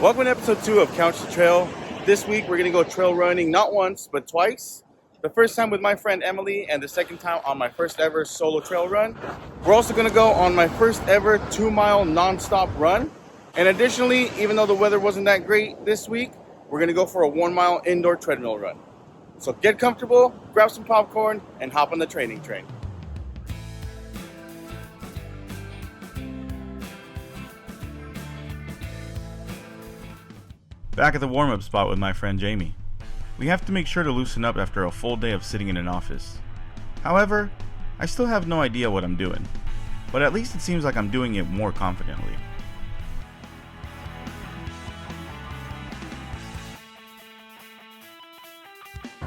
Welcome to episode 2 of Couch to Trail. This week we're going to go trail running not once, but twice. The first time with my friend Emily and the second time on my first ever solo trail run. We're also going to go on my first ever 2-mile non-stop run. And additionally, even though the weather wasn't that great this week, we're going to go for a 1-mile indoor treadmill run. So get comfortable, grab some popcorn, and hop on the training train. Back at the warm-up spot with my friend Jamie. We have to make sure to loosen up after a full day of sitting in an office. However, I still have no idea what I'm doing, but at least it seems like I'm doing it more confidently.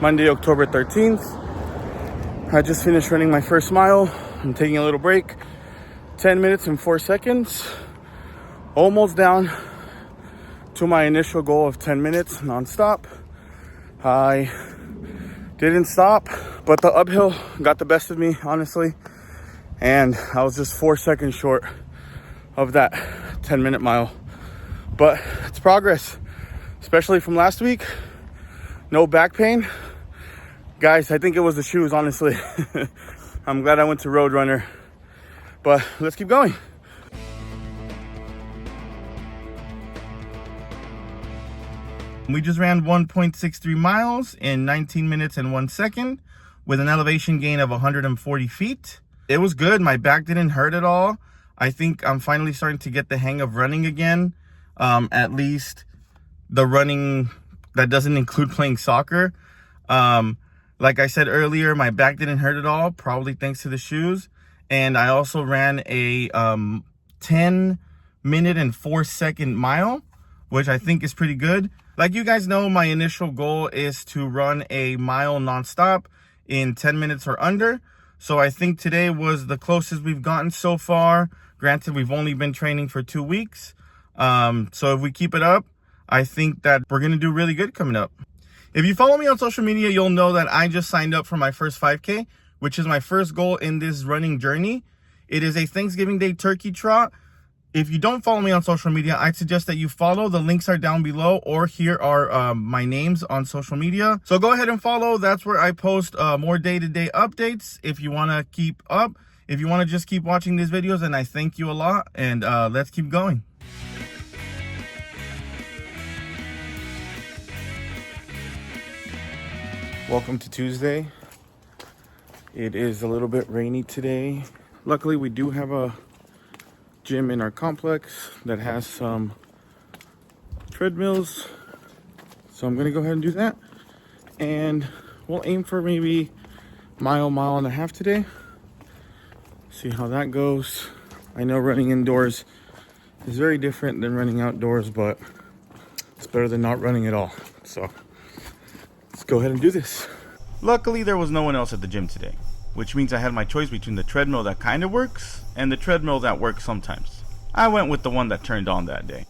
Monday, October 13th. I just finished running my first mile. I'm taking a little break. 10 minutes and 4 seconds. Almost down to my initial goal of 10 minutes non-stop. I didn't stop, but the uphill got the best of me, honestly. And I was just 4 seconds short of that 10-minute mile. But it's progress, especially from last week. No back pain. Guys, I think it was the shoes, honestly. I'm glad I went to Roadrunner. But let's keep going. We just ran 1.63 miles in 19 minutes and 1 second with an elevation gain of 140 feet. It was good. My back didn't hurt at all. I think I'm finally starting to get the hang of running again. At least the running that doesn't include playing soccer. Like I said earlier, my back didn't hurt at all, probably thanks to the shoes. And I also ran a 10 minute and 4 second mile, which I think is pretty good. Like you guys know, my initial goal is to run a mile nonstop in 10 minutes or under. So I think today was the closest we've gotten so far. Granted, we've only been training for 2 weeks. So if we keep it up, I think that we're going to do really good coming up. If you follow me on social media, you'll know that I just signed up for my first 5K, which is my first goal in this running journey. It is a Thanksgiving Day turkey trot. If you don't follow me on social media, I'd suggest that you follow. The links are down below, or here are my names on social media. So go ahead and follow. That's where I post more day-to-day updates if you want to keep up. If you want to just keep watching these videos, and I thank you a lot. And let's keep going. Welcome to Tuesday. It is a little bit rainy today. Luckily, we do have a gym in our complex that has some treadmills, so I'm gonna go ahead and do that, and we'll aim for maybe mile and a half today. See how that goes. I know running indoors is very different than running outdoors, but it's better than not running at all. So let's go ahead and do this. Luckily, there was no one else at the gym today, which means I had my choice between the treadmill that kind of works and the treadmill that works sometimes. I went with the one that turned on that day.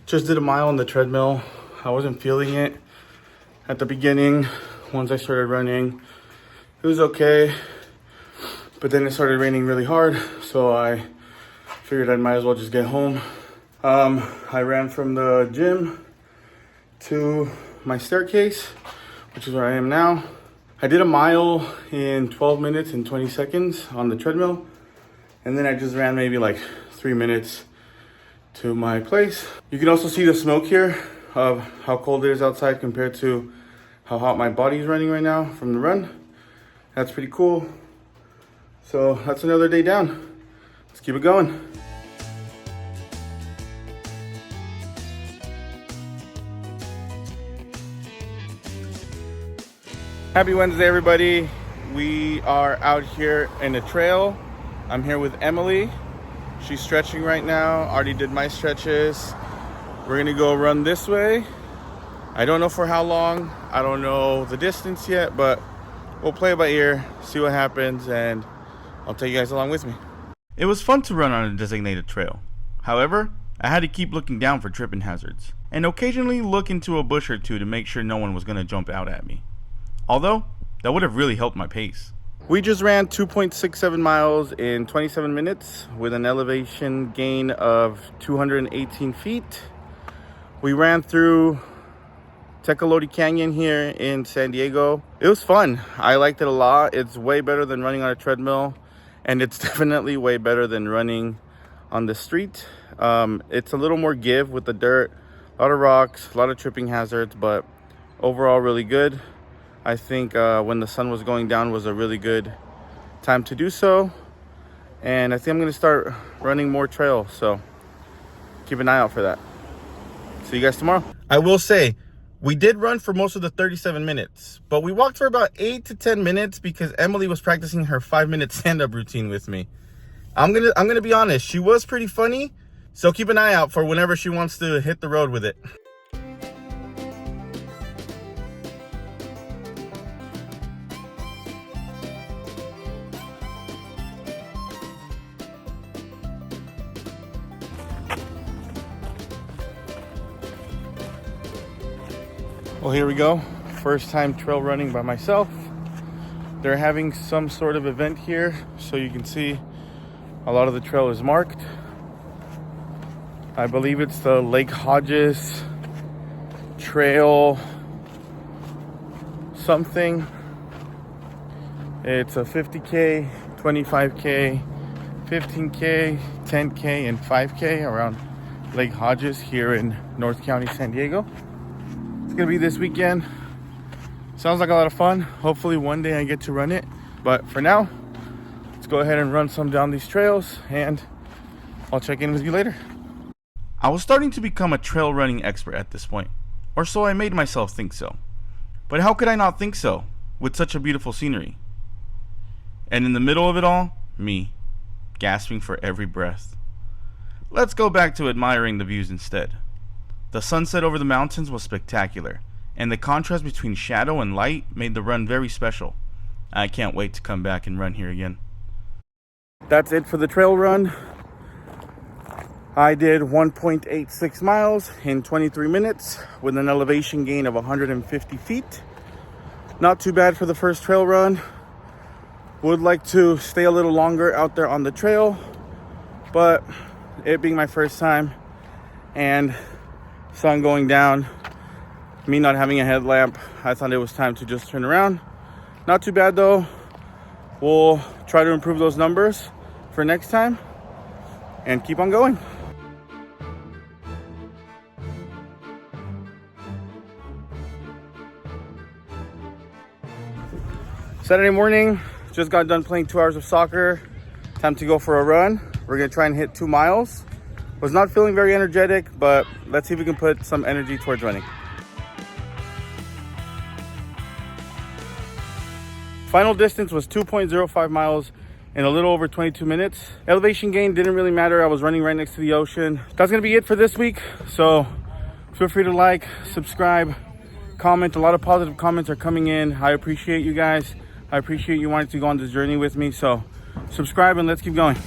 Just did a mile on the treadmill. I wasn't feeling it at the beginning. Once I started running, it was okay. But then it started raining really hard, so I figured I might as well just get home. I ran from the gym to my staircase, which is where I am now. I did a mile in 12 minutes and 20 seconds on the treadmill. And then I just ran maybe like 3 minutes to my place. You can also see the smoke here of how cold it is outside compared to how hot my body is running right now from the run. That's pretty cool. So that's another day down. Let's keep it going. Happy Wednesday, everybody. We are out here in a trail. I'm here with Emily. She's stretching right now. Already did my stretches. We're gonna go run this way. I don't know for how long. I don't know the distance yet, but we'll play it by ear, see what happens, and I'll take you guys along with me. It was fun to run on a designated trail. However, I had to keep looking down for tripping hazards, and occasionally look into a bush or two to make sure no one was gonna jump out at me. Although, that would have really helped my pace. We just ran 2.67 miles in 27 minutes with an elevation gain of 218 feet. We ran through Tecolote Canyon here in San Diego. It was fun. I liked it a lot. It's way better than running on a treadmill, and it's definitely way better than running on the street. It's a little more give with the dirt, a lot of rocks, a lot of tripping hazards, but overall really good. I think when the sun was going down was a really good time to do so, and I think I'm going to start running more trail, so keep an eye out for that. See you guys tomorrow. I will say, we did run for most of the 37 minutes, but we walked for about 8 to 10 minutes because Emily was practicing her 5-minute stand-up routine with me. I'm gonna be honest, she was pretty funny, so keep an eye out for whenever she wants to hit the road with it. Well, here we go. First time trail running by myself. They're having some sort of event here, so you can see a lot of the trail is marked. I believe it's the Lake Hodges Trail something. It's a 50K, 25K, 15K, 10K, and 5K around Lake Hodges here in North County, San Diego. It's gonna be this weekend. Sounds like a lot of fun. Hopefully one day I get to run it. But for now, let's go ahead and run some down these trails, and I'll check in with you later. I was starting to become a trail running expert at this point, or so I made myself think so. But how could I not think so, with such a beautiful scenery? And in the middle of it all, me, gasping for every breath. Let's go back to admiring the views instead. The sunset over the mountains was spectacular, and the contrast between shadow and light made the run very special. I can't wait to come back and run here again. That's it for the trail run. I did 1.86 miles in 23 minutes with an elevation gain of 150 feet. Not too bad for the first trail run. Would like to stay a little longer out there on the trail, but it being my first time and sun going down, me not having a headlamp, I thought it was time to just turn around. Not too bad though. We'll try to improve those numbers for next time and keep on going. Saturday morning, just got done playing 2 hours of soccer. Time to go for a run. We're gonna try and hit 2 miles. Was not feeling very energetic, but let's see if we can put some energy towards running. Final distance was 2.05 miles in a little over 22 minutes. Elevation gain didn't really matter. I was running right next to the ocean. That's gonna be it for this week. So feel free to like, subscribe, comment. A lot of positive comments are coming in. I appreciate you guys. I appreciate you wanting to go on this journey with me. So subscribe and let's keep going.